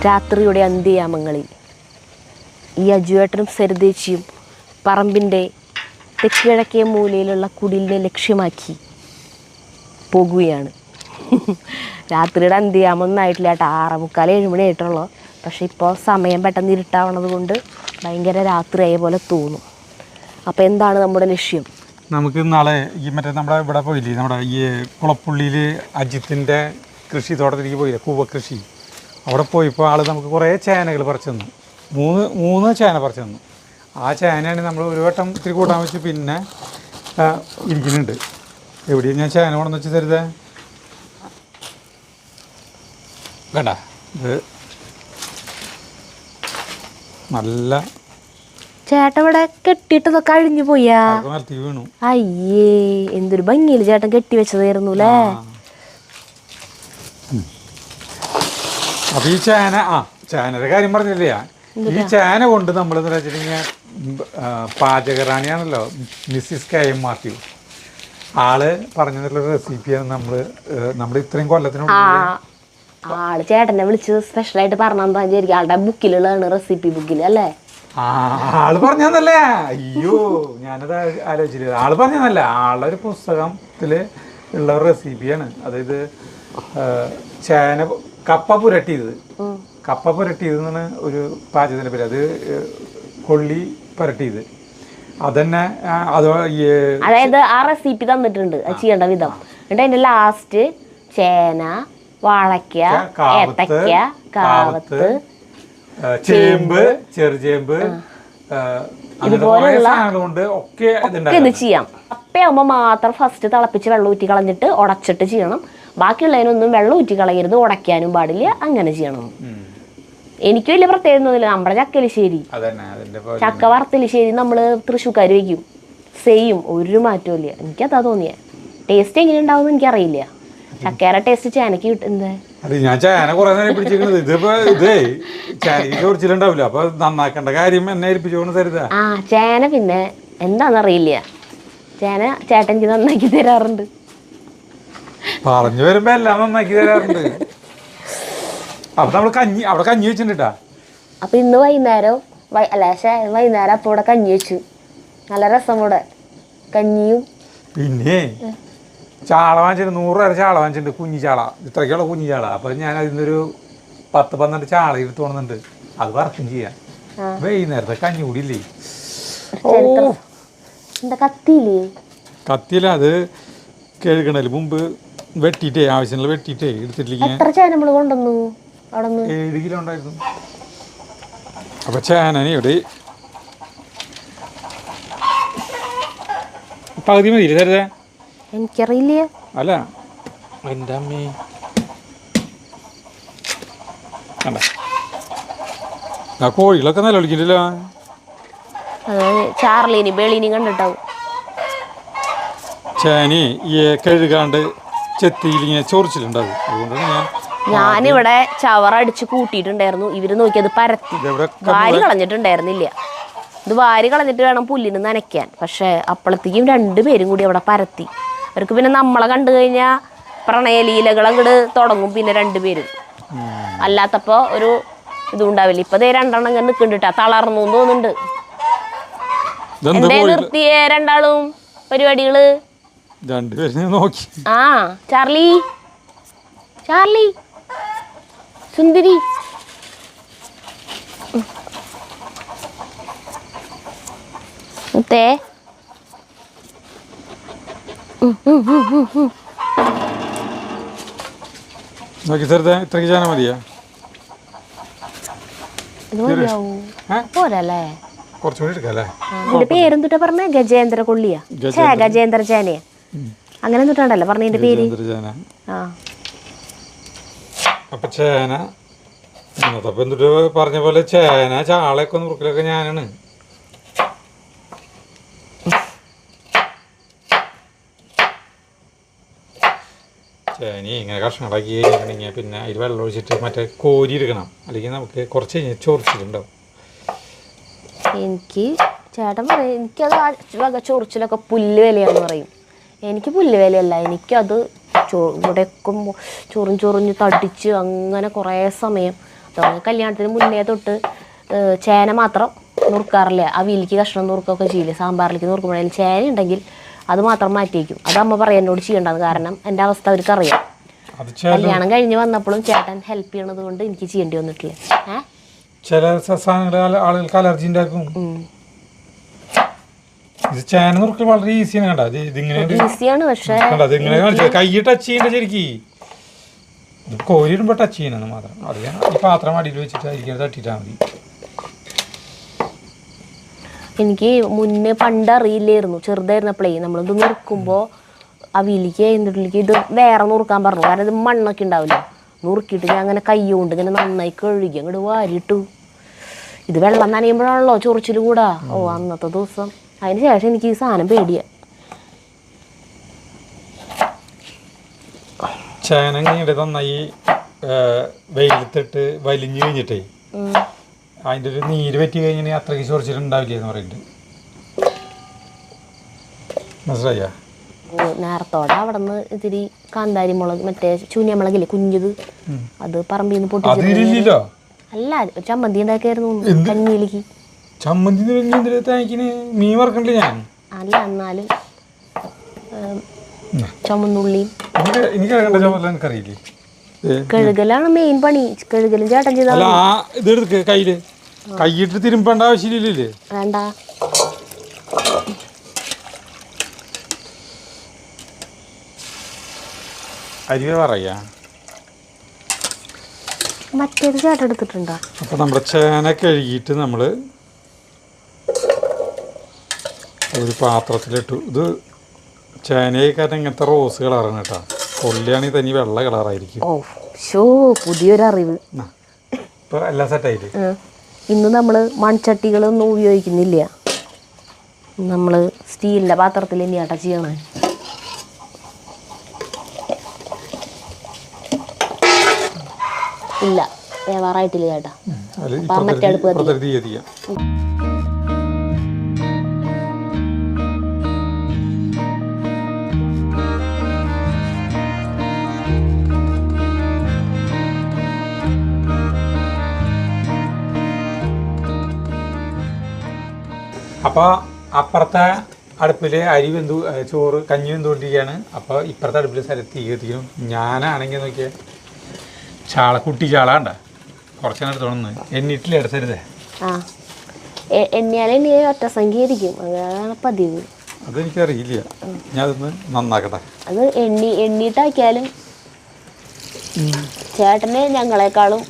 രാത്രിയുടെ അന്ത്യയാമങ്ങളിൽ ഈ അജുവേട്ടനും സരിതേച്ചിയും പറമ്പിൻ്റെ തെക്കിഴക്കേ മൂലയിലുള്ള കുടിലിനെ ലക്ഷ്യമാക്കി പോകുകയാണ്. രാത്രിയുടെ അന്ത്യയാമൊന്നും ആയിട്ടില്ല കേട്ടോ, 6:45 7 മണി ആയിട്ടുള്ളൂ. പക്ഷേ ഇപ്പോൾ സമയം പെട്ടെന്ന് ഇരുട്ടാവണത് കൊണ്ട് ഭയങ്കര രാത്രിയായ പോലെ തോന്നും. അപ്പോൾ എന്താണ് നമ്മുടെ ലക്ഷ്യം? നമുക്ക് നാളെ ഈ മറ്റേ നമ്മുടെ ഇവിടെ പോയില്ലേ, നമ്മുടെ ഈ കുളപ്പുള്ളിയിൽ അജിത്തിൻ്റെ കൃഷി തോട്ടത്തിലേക്ക് പോയില്ലേ, കൂവക്കൃഷി. അവിടെ പോയപ്പോൾ ആൾ നമുക്ക് കുറേ ചേനകൾ പറിച്ചു തന്നു. മൂന്ന് ചേന പറിച്ചു തന്നു. ആ ചേനയാണ് നമ്മൾ ഒരു വട്ടം ഇത്തിരി കൂട്ടാൻ വെച്ച് പിന്നെ ഇരിക്കുന്നുണ്ട്. എവിടെയാണ് ഞാൻ ചേന കൊണ്ടെന്ന് വെച്ച് തരുതേ വേണ്ട. ഇത് നല്ല ചേട്ടൻ ഇവിടെ കെട്ടിയിട്ടതൊക്കെ അഴിഞ്ഞു പോയാ? വീണു. അയ്യേ, എന്തൊരു ഭംഗിയിൽ ചേട്ടൻ കെട്ടി വെച്ചതായിരുന്നു അല്ലേ. അപ്പൊ ഈ ചേനയുടെ കാര്യം പറഞ്ഞില്ലേ, ഈ ചേന കൊണ്ട് നമ്മൾ എന്താ വെച്ചിട്ടുണ്ടെങ്കിൽ പാചകറാണിയാണല്ലോ മിസ്സിസ് KM മാത്യു. ആള് പറഞ്ഞതിലുള്ള റെസിപ്പിയാണ് നമ്മൾ ഇത്രയും കൊല്ലത്തിനുള്ളിൽ ആള് ചേട്ടനെ വിളിച്ച് സ്പെഷ്യലായിട്ട് പറഞ്ഞാൽ ആളുടെ ബുക്കിലുള്ളതാണ്, റെസിപ്പി ബുക്കിൽ അല്ലേ. ആള് പറഞ്ഞതല്ലേ, അയ്യോ ഞാനത് ആലോചിച്ചില്ല. ആള് പറഞ്ഞതല്ല, ആളുടെ ഒരു പുസ്തകത്തില് ഉള്ള റെസിപ്പിയാണ്. അതായത് ചേന കപ്പ പുരട്ടിയതെന്നാണ് ഒരു പാചകത്തിൻ്റെ പേര്. അത് കൊള്ളി പുരട്ടിയത് അതന്നെ. അതായത് ആ റെസിപ്പി തന്നിട്ടുണ്ട് അത് ചെയ്യേണ്ട വിധം. എന്നിട്ട് അതിന്റെ ലാസ്റ്റ് ചേന, വാഴയ്ക്ക, ഏത്തയ്ക്ക, കാവത്ത്, ചേമ്പ്, ചെറുചേമ്പ്, ഇതുപോലുള്ള ഒക്കെ ഇത് ചെയ്യാം. കപ്പയാകുമ്പോൾ മാത്രം ഫസ്റ്റ് തിളപ്പിച്ച് വെള്ളം ഊറ്റി കളഞ്ഞിട്ട് ഉടച്ചിട്ട് ചെയ്യണം. ബാക്കിയുള്ളതിനൊന്നും വെള്ളം ഊറ്റി കളയരുത്, ഉടയ്ക്കാനും പാടില്ല, അങ്ങനെ ചെയ്യണം. എനിക്ക് വലിയ പ്രത്യേകത ഒന്നുമില്ല. നമ്മുടെ ചക്കലിശ്ശേരി, ചക്ക വറുത്തലിശ്ശേരി നമ്മള് തൃശ്ശൂക്കാർ വെക്കും, സെയിം, ഒരു മാറ്റവും ഇല്ല. എനിക്കതാ തോന്നിയ. ടേസ്റ്റ് എങ്ങനെ ഉണ്ടാവും എനിക്കറിയില്ല. ചക്കേര ടേസ്റ്റ് ചേനക്ക് കിട്ടുന്നത്. ഞാൻ ചേന കുറെ നേരം പിടിച്ചിരിക്കുന്നത് ഇതിപ്പോ ചേനക്ക് ചോറിച്ചിട്ടുണ്ടാവില്ല. അപ്പൊ നന്നാക്കേണ്ട കാര്യം എന്നെ ഏൽപ്പിച്ചോണ്ട് തരുതാ. ചേന പിന്നെ എന്താന്നറിയില്ല, ചേന ചേട്ടൻ എനിക്ക് നന്നാക്കി തരാറുണ്ട്. പറഞ്ഞു വരുമ്പോ എല്ലാം നന്നാക്കി തരാറുണ്ട്. അപ്പൊ നമ്മള് അവിടെ കഞ്ഞി വെച്ചിട്ടാ. അപ്പൊ ഇന്ന് വൈകുന്നേരം വൈകുന്നേരം അപ്പൊ ഇവിടെ കഞ്ഞി വെച്ചു. നല്ല രസം കൂടെ കഞ്ഞിയും. പിന്നെ ചാള വാങ്ങിച്ചിട്ട് 100 രൂപ ചാള വാങ്ങിച്ചിട്ടുണ്ട്, കുഞ്ഞി ചാള, ഇത്രയ്ക്കുള്ള കുഞ്ഞി ചാള. അപ്പൊ ഞാൻ അതിന്നൊരു 10-12 ചാള എടുത്ത് തോന്നുന്നുണ്ട്. അത് വറക്കും ചെയ്യാം. വൈകുന്നേരത്തെ കഞ്ഞി കൂടി ഇല്ലേ. കത്തിയില്ല, അത് കഴുകണല് മുമ്പ് വെട്ടിട്ടേ ആവശ്യമുള്ള വെട്ടിട്ടേ എടുത്തിട്ടില്ല. 7 കിലോ ഉണ്ടായിരുന്നു. അപ്പൊ ചേനനി ഇവിടെ പകുതി മതി തരുതേ. എനിക്കറിയില്ല. അല്ല എൻ്റെ അമ്മേ കണ്ട ആ കോഴികളൊക്കെ നല്ല വിളിക്കണ്ടല്ലോ. ചാർലീനി ബേളിനി കണ്ടിട്ടാവും. ചേനി ഈ കഴുകാണ്ട് ചെത്തിയിലിങ്ങനെ ചോറിച്ചിലുണ്ടാവും. അതുകൊണ്ടാണ് ഞാനിവിടെ ചവറടിച്ച് കൂട്ടിയിട്ടുണ്ടായിരുന്നു. ഇവര് നോക്കിയത് പരത്തി വാരി കളഞ്ഞിട്ടുണ്ടായിരുന്നില്ല. ഇത് വാരി കളഞ്ഞിട്ട് വേണം പുല്ലിന് നനയ്ക്കാൻ. പക്ഷെ അപ്പോഴത്തേക്കും 2 പേരും കൂടി അവിടെ പരത്തി. അവർക്ക് പിന്നെ നമ്മളെ കണ്ടു കഴിഞ്ഞാൽ പ്രണയലീലകൾ അങ്ങോട്ട് തുടങ്ങും. പിന്നെ 2 പേരും അല്ലാത്തപ്പോ ഒരു ഇതും ഉണ്ടാവില്ല. ഇപ്പൊ 2 എണ്ണം ഇങ്ങനെ നിൽക്കണ്ടിട്ടാ, തളർന്നു തോന്നുന്നുണ്ട്. എന്തേ നിർത്തിയേ രണ്ടാളും പരിപാടികള്? നോക്കി. ചാർലി സുന്ദരി മുത്തേ, നോക്കി തരുതേ. ഇത്രയ്ക്ക് ചേന മതിയാ? പോരല്ലേ, കുറച്ചുകൂടി എടുക്കല്ലേ. ഇതിന്റെ പേരെന്തുട്ടാ പറഞ്ഞ? ഗജേന്ദ്ര കൊള്ളിയാ, ഗജേന്ദ്ര ചേനയാ, അങ്ങനെ എന്തുട്ടാണ്ടല്ലോ പറഞ്ഞതിന്റെ പേര്. അപ്പൊ ചേന അപ്പൊ എന്തിട്ട് പറഞ്ഞ പോലെ ചേന ചാളയൊക്കെ നുറുക്കലൊക്കെ ഞാനാണ്. ചേന ഇങ്ങനെ കഷ്ണങ്ങളാക്കി കഴിഞ്ഞിട്ടുണ്ടെങ്കിൽ പിന്നെ അതിൽ വെള്ളം ഒഴിച്ചിട്ട് മറ്റേ കോരി എടുക്കണം, അല്ലെങ്കിൽ നമുക്ക് കുറച്ച് കഴിഞ്ഞാൽ ചൊറിച്ചിട്ടുണ്ടാവും. എനിക്ക് ചേട്ടൻ പറയും എനിക്കത് ചൊറിച്ചിലൊക്കെ പുല്ല് വിലയാന്ന് പറയും. എനിക്ക് പുല്ല് വിലയല്ല, എനിക്കത് ഇവിടെ ചൊറിഞ്ഞ് തടിച്ച് അങ്ങനെ കുറേ സമയം കല്യാണത്തിന് മുന്നേ തൊട്ട് ചേന മാത്രം നുറുക്കാറില്ല. അവിയലിക്ക് കഷ്ണം നുറുക്കൊക്കെ ചെയ്യില്ല. സാമ്പാറിലേക്ക് നുറുക്കുമ്പോഴേലും ചേന ഉണ്ടെങ്കിൽ അത് മാത്രം മാറ്റി വയ്ക്കും. അത് അമ്മ പറയാം എന്നോട് ചെയ്യേണ്ടത്. കാരണം എൻ്റെ അവസ്ഥ അവർക്ക് അറിയാം. കല്യാണം കഴിഞ്ഞ് വന്നപ്പോഴും ചേട്ടൻ ഹെൽപ്പ് ചെയ്യണത് കൊണ്ട് എനിക്ക് ചെയ്യേണ്ടി വന്നിട്ടില്ല. ചില സാധനങ്ങൾ ആളുകൾക്ക് അലർജി ഉണ്ടാക്കും. ഇത് ചേന നുറുക്കൽ വളരെ ഈസിയാണ്. കണ്ട ഈസിയാണ്, പക്ഷേ കൈ ടച്ച് ചെയ്യേണ്ട ശരിക്കും. ഇത് കോരിടുമ്പോൾ ടച്ച് ചെയ്യണമെന്ന് മാത്രം. അത് ഈ പാത്രം അടിയിൽ വെച്ചിട്ട് അരിക്കാൻ തട്ടിയിട്ടാൽ മതി. എനിക്ക് മുന്നേ പണ്ട് അറിയില്ലായിരുന്നു. ചെറുതായിരുന്നപ്പോഴേ നമ്മളിത് നുറുക്കുമ്പോൾ അവിയലിക്ക് എന്തിലേക്ക് ഇത് വേറെ നുറുക്കാൻ പറഞ്ഞു. കാരണം ഇത് മണ്ണൊക്കെ ഉണ്ടാവില്ല. നുറുക്കിയിട്ട് ഞാൻ അങ്ങനെ കൈ കൊണ്ട് ഇങ്ങനെ നന്നായി കഴുകി അങ്ങോട്ട് വാരിയിട്ടു. ഇത് വെള്ളം നനയുമ്പോഴാണല്ലോ ചൊറിച്ചിൽ കൂടാ. അന്നത്തെ ദിവസം അതിന് ശേഷം എനിക്ക് ഈ സാധനം പേടിയാ. ചേന നന്നായി വെയിലത്തിട്ട് വലിഞ്ഞു കഴിഞ്ഞിട്ടേ അതിൻ്റെ ഒരു നീര് പറ്റി കഴിഞ്ഞാൽ അത്രയ്ക്ക് ചൊറിച്ചിട്ടുണ്ടാവില്ല എന്ന് പറയുന്നുണ്ട്. മനസ്സിലായ നേരത്തോടെ അവിടെ നിന്ന് ഇത്തിരി കാന്താരി മുളക് മറ്റേ ചൂനിയമുളകില്ലേ കുഞ്ഞത്, അത് പറമ്പിൽ നിന്ന് പൊട്ടിച്ചില്ല. അല്ല ചമ്മന്തി ഉണ്ടാക്കിയായിരുന്നു കഞ്ഞിയിലേക്ക്. മീൻ വറക്കണ്ടില്ല ഞാൻ. അല്ല എന്നാലും ചുമന്നുള്ളിയും എനിക്കറിയില്ലേ. കഴുകലാണ് മെയിൻ പണി. കഴുകലും ചേട്ടൻ ചെയ്താൽ ഇതെടുക്ക് കയ്യില് കൈയിട്ട് തിരുമ്പേണ്ട ആവശ്യമില്ലേ? വേണ്ട. അരിവ പറയാ മറ്റേത് ചേട്ടൻ എടുത്തിട്ടുണ്ടോ? അപ്പൊ നമ്മുടെ ചേന കഴുകിയിട്ട് നമ്മള് ഒരു പാത്രത്തിലിട്ടു. ഇത് ചേനയൊക്കെ ഇങ്ങനത്തെ റോസ് കളറാണ് കേട്ടോ. കൊള്ളിയാണെങ്കിൽ തനി വെള്ള കളറായിരിക്കും. പുതിയൊരു അറിവ്. ഇപ്പൊ എല്ലാം സെറ്റായിട്ട് ഇന്ന് നമ്മൾ മൺചട്ടികളൊന്നും ഉപയോഗിക്കുന്നില്ല. നമ്മൾ സ്റ്റീലിൻ്റെ പാത്രത്തിൽ തന്നെയാട്ടാ ചെയ്യണേ. ഇല്ല വേവാറായിട്ടില്ല ചേട്ടാ. മറ്റേ അടുപ്പ് അപ്പോൾ അപ്പുറത്തെ അടുപ്പിൽ അരി ചോറ് കഞ്ഞി വെന്തുകൊണ്ടിരിക്കുകയാണ്. അപ്പോൾ ഇപ്പുറത്തെ അടുപ്പിൽ സ്ഥലത്ത് തീ കത്തിക്കും. ഞാനാണെങ്കിൽ നോക്കിയാൽ കുട്ടി ചാള കണ്ട കുറച്ചു നേരം തോന്നുന്നു എണ്ണീട്ടില്ല എടുത്തരുതേ. ഒറ്റ സംഖ്യ ആയിരിക്കും, അതാണ് പതിവ്. അതെനിക്കറിയില്ല, ഞാൻ അതൊന്ന് നന്നാക്കട്ടെ. അത് എണ്ണീട്ടാക്കിയാലും ചേട്ടന് ഞങ്ങളെക്കാളും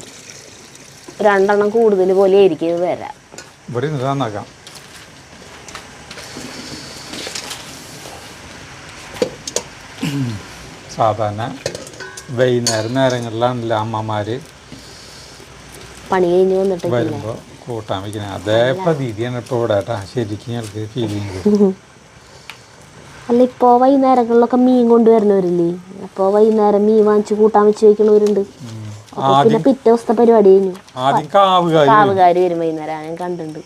2 എണ്ണം കൂടുതൽ പോലെ ആയിരിക്കും ഇത് വരാം. ഇവിടെ നന്നാക്കാം. സാധാരണ വൈകുന്നേരം നേരങ്ങളിലാണല്ലോ അമ്മമാര് പണി കഴിഞ്ഞ് വന്നിട്ട് വരുമ്പോൾ കൂട്ടാൻ വയ്ക്കുന്നത്. അതേ പ്രതീതിയാണ് ഇപ്പോൾ ഇവിടെ കേട്ടാ ശരിക്കും ഞങ്ങൾക്ക് ഫീൽ ചെയ്യുന്നത്. അല്ല ഇപ്പോൾ വൈകുന്നേരങ്ങളിലൊക്കെ മീൻ കൊണ്ടുവരുന്നവരില്ലേ, അപ്പോൾ വൈകുന്നേരം മീൻ വാങ്ങിച്ച് കൂട്ടാൻ വെച്ച് വയ്ക്കണവരുണ്ട്. പിന്നെ പിറ്റേ ദിവസത്തെ പരിപാടി കഴിഞ്ഞു കാവുകാർ വരും വൈകുന്നേരം. ഞാൻ കണ്ടിട്ടുണ്ട്.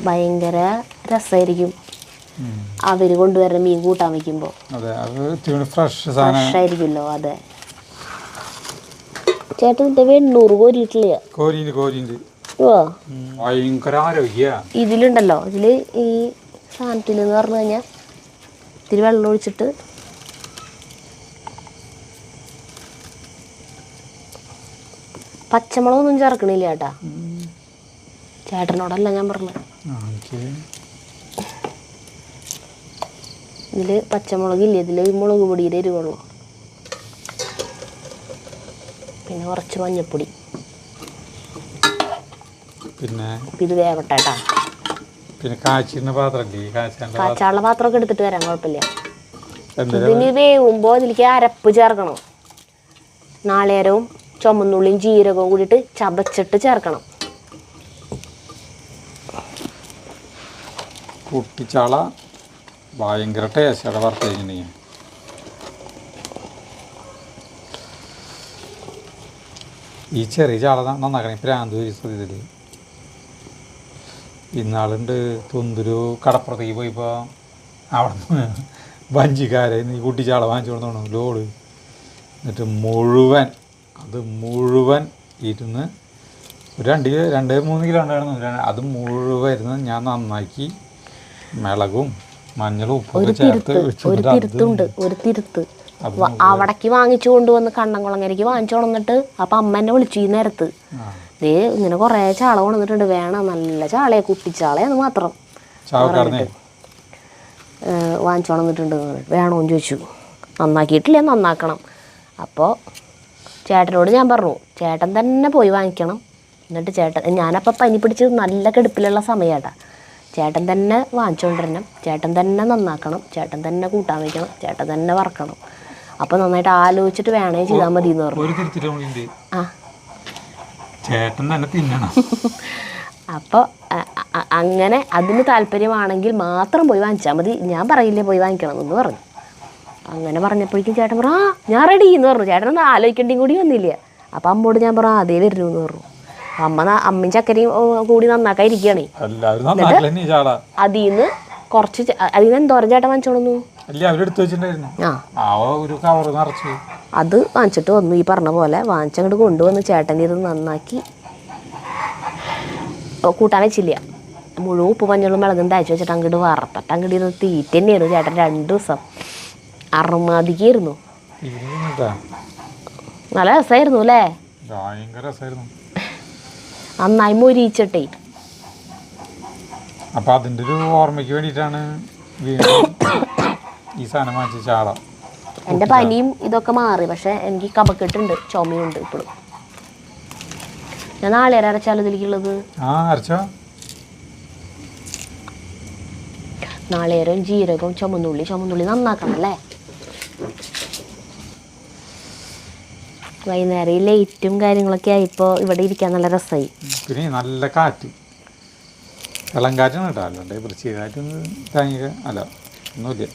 ഭയങ്കര രസമായിരിക്കും അവര് കൊണ്ടുവരുന്ന മീൻ കൂട്ടാൻ വെക്കുമ്പോ. ഫ്രഷ് ആയിരിക്കുമല്ലോ. അതെ ചേട്ടൻ 800 കോരിയിട്ടില്ല. ഇതിലുണ്ടല്ലോ, ഇതില് ഈ സാധനത്തിൽ എന്ന് പറഞ്ഞു കഴിഞ്ഞാൽ ഇത്തിരി വെള്ളം ഒഴിച്ചിട്ട് പച്ചമുളകൊന്നും ചേർക്കണില്ല ചേട്ടാ. ചേട്ടനോടല്ല ഞാൻ പറഞ്ഞത്. ഇതില് പച്ചമുളകില്ല, ഇതില് മുളക് പൊടിയുടെ എരിവുള്ളൂ. പിന്നെ കുറച്ച് മഞ്ഞപ്പൊടി. പിന്നെ ഇത് വേവട്ടെ കേട്ടാ. പിന്നെ കാച്ചാനുള്ള പാത്രമൊക്കെ എടുത്തിട്ട് വരാം, കുഴപ്പമില്ല. ഇതിന് വേവുമ്പോ ഇതിലേക്ക് അരപ്പ് ചേർക്കണം. നാളികേരവും ചുമന്നുള്ളിയും ജീരകവും കൂടിയിട്ട് ചതച്ചിട്ട് ചേർക്കണം. കുട്ടിച്ചാള ഭയങ്കര ടേസ്റ്റാണ് വറുത്ത് കഴിഞ്ഞിട്ടുണ്ടെങ്കിൽ. ഈ ചെറിയ ചാള നന്നാക്കണേ. പ്രാന്ത് സത്യത്തിൽ ഇന്നാളുണ്ട് തുന്തുരു കടപ്പുറത്തേക്ക് പോയിപ്പോൾ അവിടെ നിന്ന് വഞ്ചിക്കാരെ ഈ കുട്ടിച്ചാള വാങ്ങിച്ചു കൊടുത്തോണം ലോഡ്. എന്നിട്ട് മുഴുവൻ അത് മുഴുവൻ ഇരുന്ന് ഒരു 2-3 കിലോ ഉണ്ടായിരുന്നു. അത് മുഴുവൻ ഇരുന്ന് ഞാൻ നന്നാക്കി മിളകും മഞ്ഞളും ഉപ്പൊക്കെ ചേർത്ത് ഒരു തിരുത്ത് അവിടേക്ക് വാങ്ങിച്ചു കൊണ്ടുവന്ന് കണ്ണംകുളങ്ങരയ്ക്ക് വാങ്ങിച്ചു കൊണ്ടിട്ട് അപ്പം അമ്മ എന്നെ വിളിച്ചു ഈ നേരത്ത്, ദേ ഇങ്ങനെ കുറേ ചാള കൊണ്ടുവന്നിട്ടുണ്ട്, വേണം നല്ല ചാളയെ കുട്ടിച്ചാളയെന്ന് മാത്രം വാങ്ങിച്ചു കൊണ്ടിട്ടുണ്ട്, വേണമെന്ന് ചോദിച്ചു. നന്നാക്കിയിട്ടില്ല, നന്നാക്കണം. അപ്പോൾ ചേട്ടനോട് ഞാൻ പറഞ്ഞു ചേട്ടൻ തന്നെ പോയി വാങ്ങിക്കണം. എന്നിട്ട് ഞാനപ്പോൾ പനി പിടിച്ച് നല്ല കെടുപ്പിലുള്ള സമയമാട്ടാ, ചേട്ടൻ തന്നെ വാങ്ങിച്ചുകൊണ്ടിരണം, ചേട്ടൻ തന്നെ നന്നാക്കണം, ചേട്ടൻ തന്നെ കൂട്ടാൻ വയ്ക്കണം, ചേട്ടൻ തന്നെ വറക്കണം. അപ്പോൾ നന്നായിട്ട് ആലോചിച്ചിട്ട് വേണേ ചെയ്താൽ മതി എന്ന് പറഞ്ഞു. ആ ചേട്ടൻ തന്നെ തിന്നണം. അപ്പോൾ അങ്ങനെ അതിന് താല്പര്യമാണെങ്കിൽ മാത്രം പോയി വാങ്ങിച്ചാൽ മതി, ഞാൻ പറയില്ലേ പോയി വാങ്ങിക്കണം എന്ന് പറഞ്ഞു. അങ്ങനെ പറഞ്ഞപ്പോഴേക്കും ചേട്ടൻ പറഞ്ഞു ഞാൻ റെഡി എന്ന് പറഞ്ഞു. ചേട്ടനൊന്നും ആലോചിക്കേണ്ടിയും കൂടി വന്നില്ല. അപ്പം അമ്മോട് ഞാൻ പറഞ്ഞു അതേ വരുന്നു എന്ന് പറഞ്ഞു. അമ്മയും ചക്കരയും കൂടി നന്നാക്കാതിരിക്കുകയാണേ. അതിന്ന് എന്തോരം ചേട്ടൻ വാങ്ങിച്ചോളൂ. അത് വാങ്ങിച്ചിട്ട് വന്നു. ഈ പറഞ്ഞ പോലെ വാങ്ങിച്ചങ്ങോട്ട് കൊണ്ടുവന്ന് ചേട്ടൻ ഇത് നന്നാക്കി കൂട്ടാൻ വെച്ചില്ല. മുഴുവൻ ഉപ്പ് മഞ്ഞളും മിളകും തയ്ച്ചു വെച്ചിട്ട് അങ്ങോട്ട് വറുത്തിട്ട് അങ്ങോട്ട് ഇരുന്ന് തീറ്റ തന്നെയായിരുന്നു ചേട്ടൻ 2 ദിവസം. അറുമാതിക്കായിരുന്നു. നല്ല രസമായിരുന്നു അല്ലേ? നന്നായി മൊരിച്ചിട്ടേ. അപ്പൊ അതിന്റെ ഒരു ഓർമ്മയ്ക്ക് വേണ്ടിയിട്ടാണ് ഈ സാധനം വാങ്ങിച്ച ചാള. എൻ്റെ പനിയും ഇതൊക്കെ മാറി, പക്ഷെ എനിക്ക് കഫക്കെട്ടുണ്ട്, ചുമയുണ്ട് ഇപ്പോഴും. ഞാൻ നാളെ അരച്ചാലോ ഇതിലേക്കുള്ളത്? നാളേരം ജീരകവും ചുമന്നുള്ളി നന്നാക്കണം അല്ലേ? വൈകുന്നേരം ഈ ലൈറ്റും കാര്യങ്ങളൊക്കെ ആയിപ്പോൾ ഇവിടെ ഇരിക്കാൻ നല്ല രസമായി. പിന്നെ നല്ല കാറ്റ്, ഇളം കാറ്റാണ് കേട്ടോ, അല്ലാണ്ട് വൃശ്ചികക്കാറ്റൊന്നും താങ്ങിക്ക അല്ല ഒന്നുമില്ല.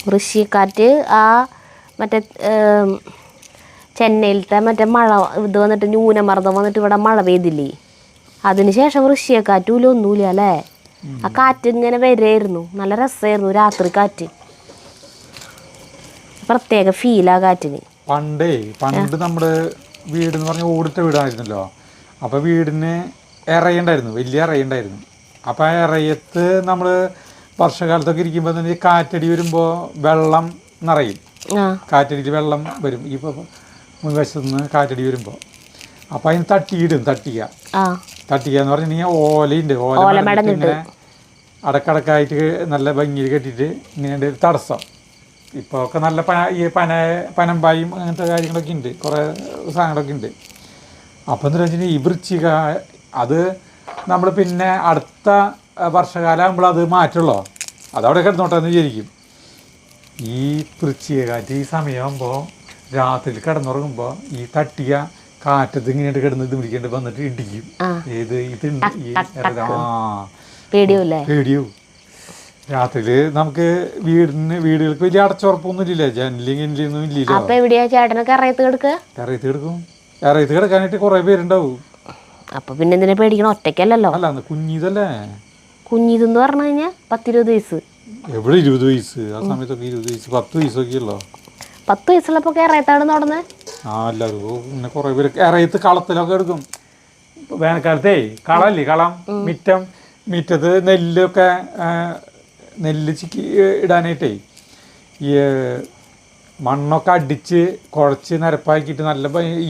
വൃശ്ചികക്കാറ്റ് ആ മറ്റേ ചെന്നൈയിലത്തെ മറ്റേ മഴ ഇത് വന്നിട്ട് ന്യൂനമർദ്ദം വന്നിട്ട് ഇവിടെ മഴ പെയ്തില്ലേ, അതിന് ശേഷം വൃശ്ചികക്കാറ്റും ഒന്നുമില്ല അല്ലേ? ആ കാറ്റ് ഇങ്ങനെ വരെയായിരുന്നു, നല്ല രസമായിരുന്നു രാത്രി കാറ്റ്, പ്രത്യേക ഫീലാ കാറ്റിന്. പണ്ട് നമ്മുടെ വീട് എന്ന് പറഞ്ഞാൽ ഓടിട്ട വീടായിരുന്നല്ലോ. അപ്പോൾ വീടിന് ഇറയുണ്ടായിരുന്നു, വലിയ ഇറയുണ്ടായിരുന്നു. അപ്പോൾ ആ ഇറയത്ത് നമ്മൾ വർഷകാലത്തൊക്കെ ഇരിക്കുമ്പോൾ തന്നെ കാറ്റടി വരുമ്പോൾ വെള്ളം നിറയും. കാറ്റടിയിൽ വെള്ളം വരും ഈ മുൻവശത്ത് നിന്ന് കാറ്റടി വരുമ്പോൾ. അപ്പോൾ അതിന് തട്ടിക്കുക എന്ന് പറഞ്ഞിട്ടുണ്ടെങ്കിൽ ഓലയുണ്ട്, ഓല ഇങ്ങനെ അടക്കടക്കായിട്ട് നല്ല ഭംഗിയിൽ കെട്ടിയിട്ട് ഇങ്ങനെ ഒരു തടസ്സം. ഇപ്പോൾ ഒക്കെ നല്ല പനമ്പായും അങ്ങനത്തെ കാര്യങ്ങളൊക്കെ ഉണ്ട്, കുറേ സാധനങ്ങളൊക്കെ ഉണ്ട്. അപ്പോൾ എന്താ വെച്ചിട്ടുണ്ടെങ്കിൽ ഈ വൃശ്ചിക അത് നമ്മൾ പിന്നെ അടുത്ത വർഷകാലം ആകുമ്പോൾ അത് മാറ്റുള്ളൂ, അതവിടെ കിടന്നോട്ടെ എന്ന് വിചാരിക്കും. ഈ വൃശ്ചികക്കാറ്റ് ഈ സമയമാകുമ്പോൾ രാത്രിയിൽ കിടന്നുറങ്ങുമ്പോൾ ഈ തട്ടിയ കാറ്റത്ത് ഇങ്ങനെയായിട്ട് കിടന്ന് ഇത് പിടിക്കേണ്ടി വന്നിട്ട് ഇടിക്കും. പേടിയോ രാത്രിയില് നമുക്ക് വീടുകൾക്ക് വലിയ അടച്ചുറപ്പൊന്നും ഇല്ല, ജനലിങ്ങൊന്നും ഇല്ലല്ലോ. കറയത്ത് കിടക്കാനായിട്ട് കുറെ പേരുണ്ടാവും. അപ്പൊ പിന്നെ എന്തിനാ പേടിക്കണം, ഒറ്റയ്ക്കല്ലല്ലോ. അല്ല കുഞ്ഞിതല്ലേ, കുഞ്ഞിതെന്ന് പറഞ്ഞു കഴിഞ്ഞാൽ 10-20 വയസ്സ്. എവിടെ 20 വയസ്സ്? ആ സമയത്തൊക്കെ 20 വയസ്സ് 10 വയസ്സൊക്കെ ഉള്ളോ. 10 വയസ്സുള്ളപ്പോ ഇറയത്താണ് നടന്നേ. എല്ലാവരും പിന്നെ കുറെ പേര് ഇറയത്ത് കളത്തിലൊക്കെ എടുക്കും. വേനൽക്കാലത്തേ കളല്ലേ, കളം മുറ്റത്ത് നെല്ല് ചിക്കി ഇടാനായിട്ടേ ഈ മണ്ണൊക്കെ അടിച്ച് കുഴച്ച് നിരപ്പാക്കിയിട്ട് നല്ല ഈ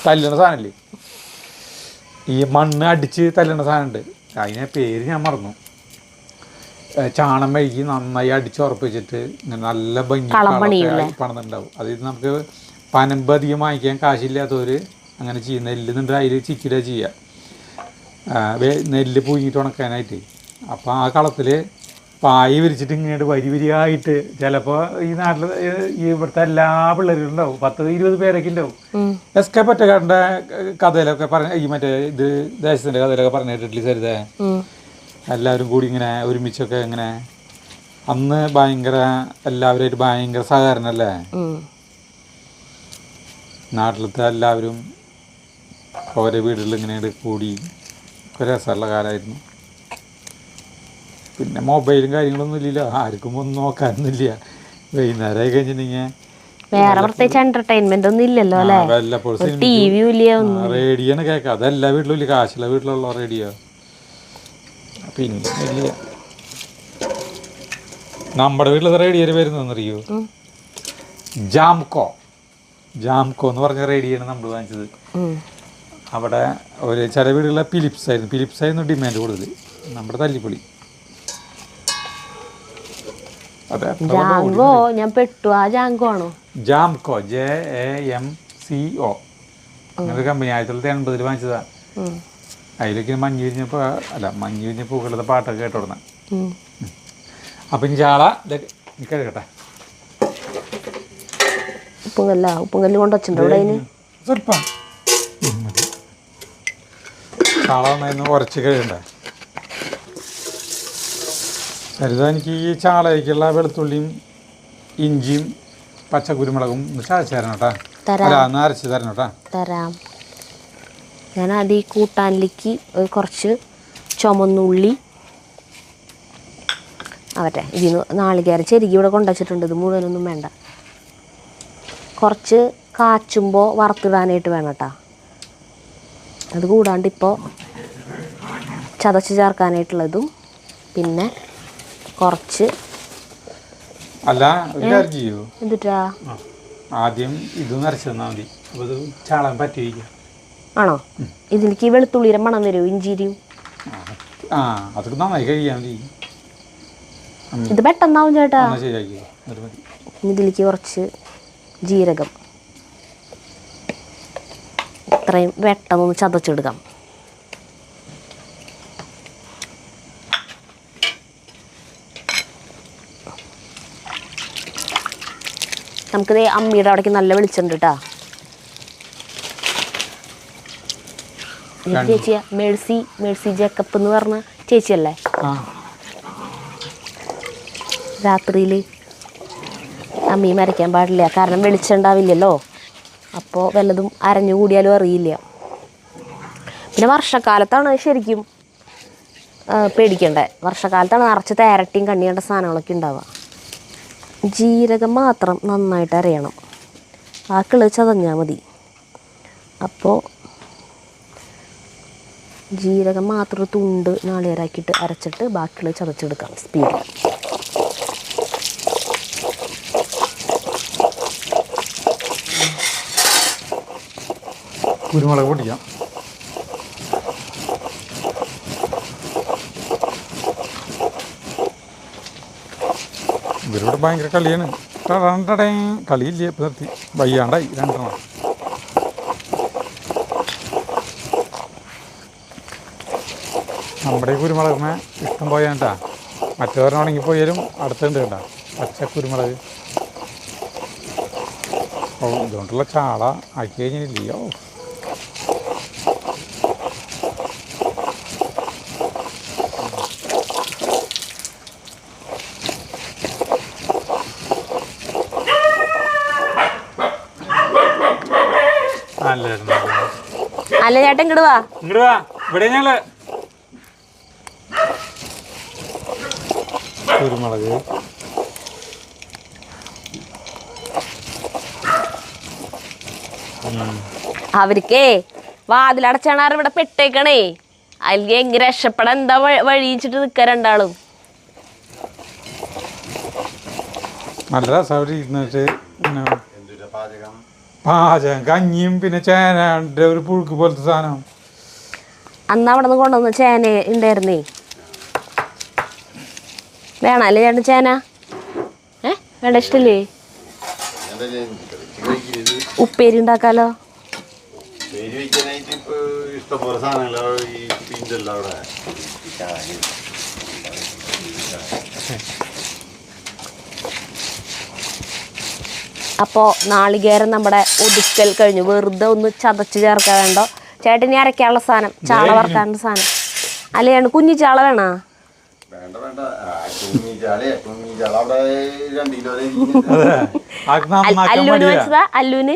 തല്ലണ സാധനമല്ലേ, ഈ മണ്ണ് അടിച്ച് തല്ലണ സാധനമുണ്ട്, അതിനെ പേര് ഞാൻ മറന്നു. ചാണം മെഴുകി നന്നായി അടിച്ചുറപ്പിച്ചിട്ട് ഇങ്ങനെ നല്ല ഭംഗി പണിതുണ്ടാവും. അതിൽ നമുക്ക് പനമ്പ് അധികം വാങ്ങിക്കാൻ കാശില്ലാത്തവർ അങ്ങനെ ചെയ്യും. നെല്ലുന്നുണ്ട് അതിൽ ചിക്കിടുക ചെയ്യുക, നെല്ല് പൂങ്ങിയിട്ട് ഉണക്കാനായിട്ട്. അപ്പോൾ ആ കളത്തിൽ പായ വിരിച്ചിട്ട് ഇങ്ങോട്ട് വരിയായിട്ട് ചിലപ്പോൾ ഈ നാട്ടിൽ ഇവിടുത്തെ എല്ലാ പിള്ളേരും ഉണ്ടാവും, 10-20 പേരൊക്കെ ഉണ്ടാവും. SK പൊറ്റക്കാരൻ്റെ കഥയിലൊക്കെ ഈ മറ്റേ ഇത് ദേശത്തിൻ്റെ കഥയിലൊക്കെ പറഞ്ഞു കേട്ടിട്ടില്ല സരിതേ? എല്ലാവരും കൂടി ഇങ്ങനെ ഒരുമിച്ചൊക്കെ ഇങ്ങനെ അന്ന് എല്ലാവരുമായിട്ട് ഭയങ്കര സഹകരണല്ലേ നാട്ടിലത്തെ എല്ലാവരും. ഓരോ വീടുകളിൽ ഇങ്ങനെ കൂടി ഒരു രസമുള്ള കാലമായിരുന്നു. പിന്നെ മൊബൈലും കാര്യങ്ങളൊന്നും ഇല്ലല്ലോ, ആർക്കും ഒന്നും നോക്കാനൊന്നുമില്ല. വൈകുന്നേരമായി കഴിഞ്ഞിട്ടുണ്ടെങ്കിൽ വേറെ പ്രത്യേകിച്ച് എന്റർടൈൻമെന്റ് ഒന്നും ഇല്ലല്ലോ അല്ലേ? ടി വിയും ഇല്ല ഒന്നും. റേഡിയോണ് കേൾക്കാം. അതെല്ലാ വീട്ടിലും ഇല്ല, കാശുള്ള വീട്ടിലുള്ള റേഡിയോ. പിന്നെ ഇല്ല, നമ്മുടെ വീട്ടിലത്തെ റേഡിയോ വരുന്നറിയോ? ജാംകോ എന്ന് പറഞ്ഞ റേഡിയോയാണ് നമ്മൾ വാങ്ങിച്ചത്. അവിടെ ഒരു ചില വീടുകളിലെ ഫിലിപ്സ് ആയിരുന്നു ഡിമാൻഡ് കൂടുതൽ. നമ്മുടെ തല്ലിപ്പൊളി ജാങ്കോ ഞാൻ പെട്ടു. ആ ജാങ്കോ ആണോ? ജാംകോ JAMCO അങ്ങനൊരു കമ്പനി 1980 വാങ്ങിച്ചതാ. അതിലേക്ക് മഞ്ഞ് വിരിഞ്ഞ പൂക്കളുടെ പാട്ടൊക്കെ കേട്ടോടുന്ന. അപ്പം ചാള കേട്ടെ. ഉപ്പുങ്കല്ല് കൊണ്ട് വെച്ചിട്ടുണ്ടോ അതിന്? സ്വല്പം ചാള നന്നായിരുന്നു ഉരച്ച് കഴിയണ്ടേ. കരുതാ എനിക്ക് ഈ ചാളയ്ക്കുള്ള വെളുത്തുള്ളിയും ഇഞ്ചിയും പച്ചക്കുരുമുളകും ചതച്ച് തരണം കേട്ടോ. അരച്ച് തരണം കേട്ടോ. തരാം. ഞാൻ ആദ്യം ഈ കൂട്ടാനിലേക്ക് കുറച്ച് ചുമന്നുള്ളി ആവട്ടെ. ഇതിന് നാളികേരം ചെരുകി ഇവിടെ കൊണ്ടുവച്ചിട്ടുണ്ട്. ഇത് മുഴുവനൊന്നും വേണ്ട. കുറച്ച് കാച്ചുമ്പോൾ വറുത്തിടാനായിട്ട് വേണം കേട്ടോ. അത് കൂടാണ്ട് ഇപ്പോൾ ചതച്ച് ചേർക്കാനായിട്ടുള്ളതും പിന്നെ കുറച്ച് എന്നിട്ടാ ആദ്യം ഇത് നരച്ച് തന്നാൽ മതി. അപ്പോൾ ഇത് ചാളാൻ പറ്റുക ആണോ? ഇതിലേക്ക് വെളുത്തുള്ളിയുടെ മണം വരും, ഇഞ്ചിരിയും. അതൊക്കെ നന്നായി കഴിയാൻ മതി. ഇത് പെട്ടെന്നാവും ചേട്ടാ. ശരിയാക്കി. ഇതിലേക്ക് കുറച്ച് ജീരകം ഇത്രയും വെട്ടമൊന്ന് ചതച്ചെടുക്കാം. നമുക്കിത് അമ്മിയുടെ അവിടേക്ക് നല്ല വെളിച്ചുണ്ട് കേട്ടോ. ചേച്ചിയാ മേഴ്സി ജേക്കപ്പ് എന്ന് പറഞ്ഞ ചേച്ചിയല്ലേ? രാത്രിയിൽ അമ്മി മരയ്ക്കാൻ പാടില്ല, കാരണം വെളിച്ചുണ്ടാവില്ലല്ലോ. അപ്പോൾ വല്ലതും അരഞ്ഞു കൂടിയാലും അറിയില്ല. പിന്നെ വർഷക്കാലത്താണ് ശരിക്കും പേടിക്കണ്ടേ. വർഷക്കാലത്താണ് നിറച്ച് തേരട്ടിയും കണ്ണിയേണ്ട സാധനങ്ങളൊക്കെ ഉണ്ടാവുക. ജീരകം മാത്രം നന്നായിട്ട് അരയണം, ബാക്കിയുള്ളത് ചതഞ്ഞാൽ മതി. അപ്പോൾ ജീരകം മാത്രം തുണ്ട് നാളികേരാക്കിയിട്ട് അരച്ചിട്ട് ബാക്കിയുള്ളത് ചതച്ചെടുക്കാം സ്പീഡ്. കുരുമുളക് പൊടിക്കാം. ഇവരോട് ഭയങ്കര കളിയാണ്. കളിയില്ല, ഇപ്പം നിർത്തി. വയ്യാണ്ടായി 2 നമ്മുടെ ഈ കുരുമുളകിനെ ഇഷ്ടം പോയാണ്ടാ. മറ്റവരണമാണെങ്കിൽ പോയാലും അടുത്തുണ്ട് കേട്ടാ പച്ച കുരുമുളക്. ഇതുകൊണ്ടുള്ള ചാള ആക്കി കഴിഞ്ഞില്ലയോ. അല്ല ചേട്ടൻ ഇങ്ങോട്ട് വാ. ഇവിടെ ഞങ്ങള് കുരുമുളക് അവർക്കേ വാതിലടച്ചാണ് ഇവിടെ പെട്ടേക്കണേ. അല്ലെങ്കിൽ എങ്ങനെ രക്ഷപ്പെടാൻ എന്താ വഴിച്ചിട്ട് നിൽക്കുക രണ്ടാളും. നല്ല രസം ഇരുന്നിട്ട് പാചകം കഞ്ഞിയും പിന്നെ ചേനയുടെ ഒരു പുഴുക്ക് പോലത്തെ സാധനം. അന്ന് അവിടെ നിന്ന് കൊണ്ടുവന്ന ചേന ഉണ്ടായിരുന്നേ. വേണം അല്ലേ ചേട്ടൻ ചേന? വേണ്ട, ഇഷ്ടല്ലേ? ഉപ്പേരി ഉണ്ടാക്കാലോ. അപ്പോൾ നാളികേരം നമ്മുടെ ഒതുക്കൽ കഴിഞ്ഞു. വെറുതെ ഒന്ന് ചതച്ച് ചേർക്കാൻ വേണ്ടോ. ചേട്ടന് അരയ്ക്കാനുള്ള സാധനം, ചാള വറക്കാനുള്ള സാധനം. അല്ലേ കുഞ്ഞി ചാള വേണോ? അല്ലൂന് വെച്ചതാ. അല്ലൂന്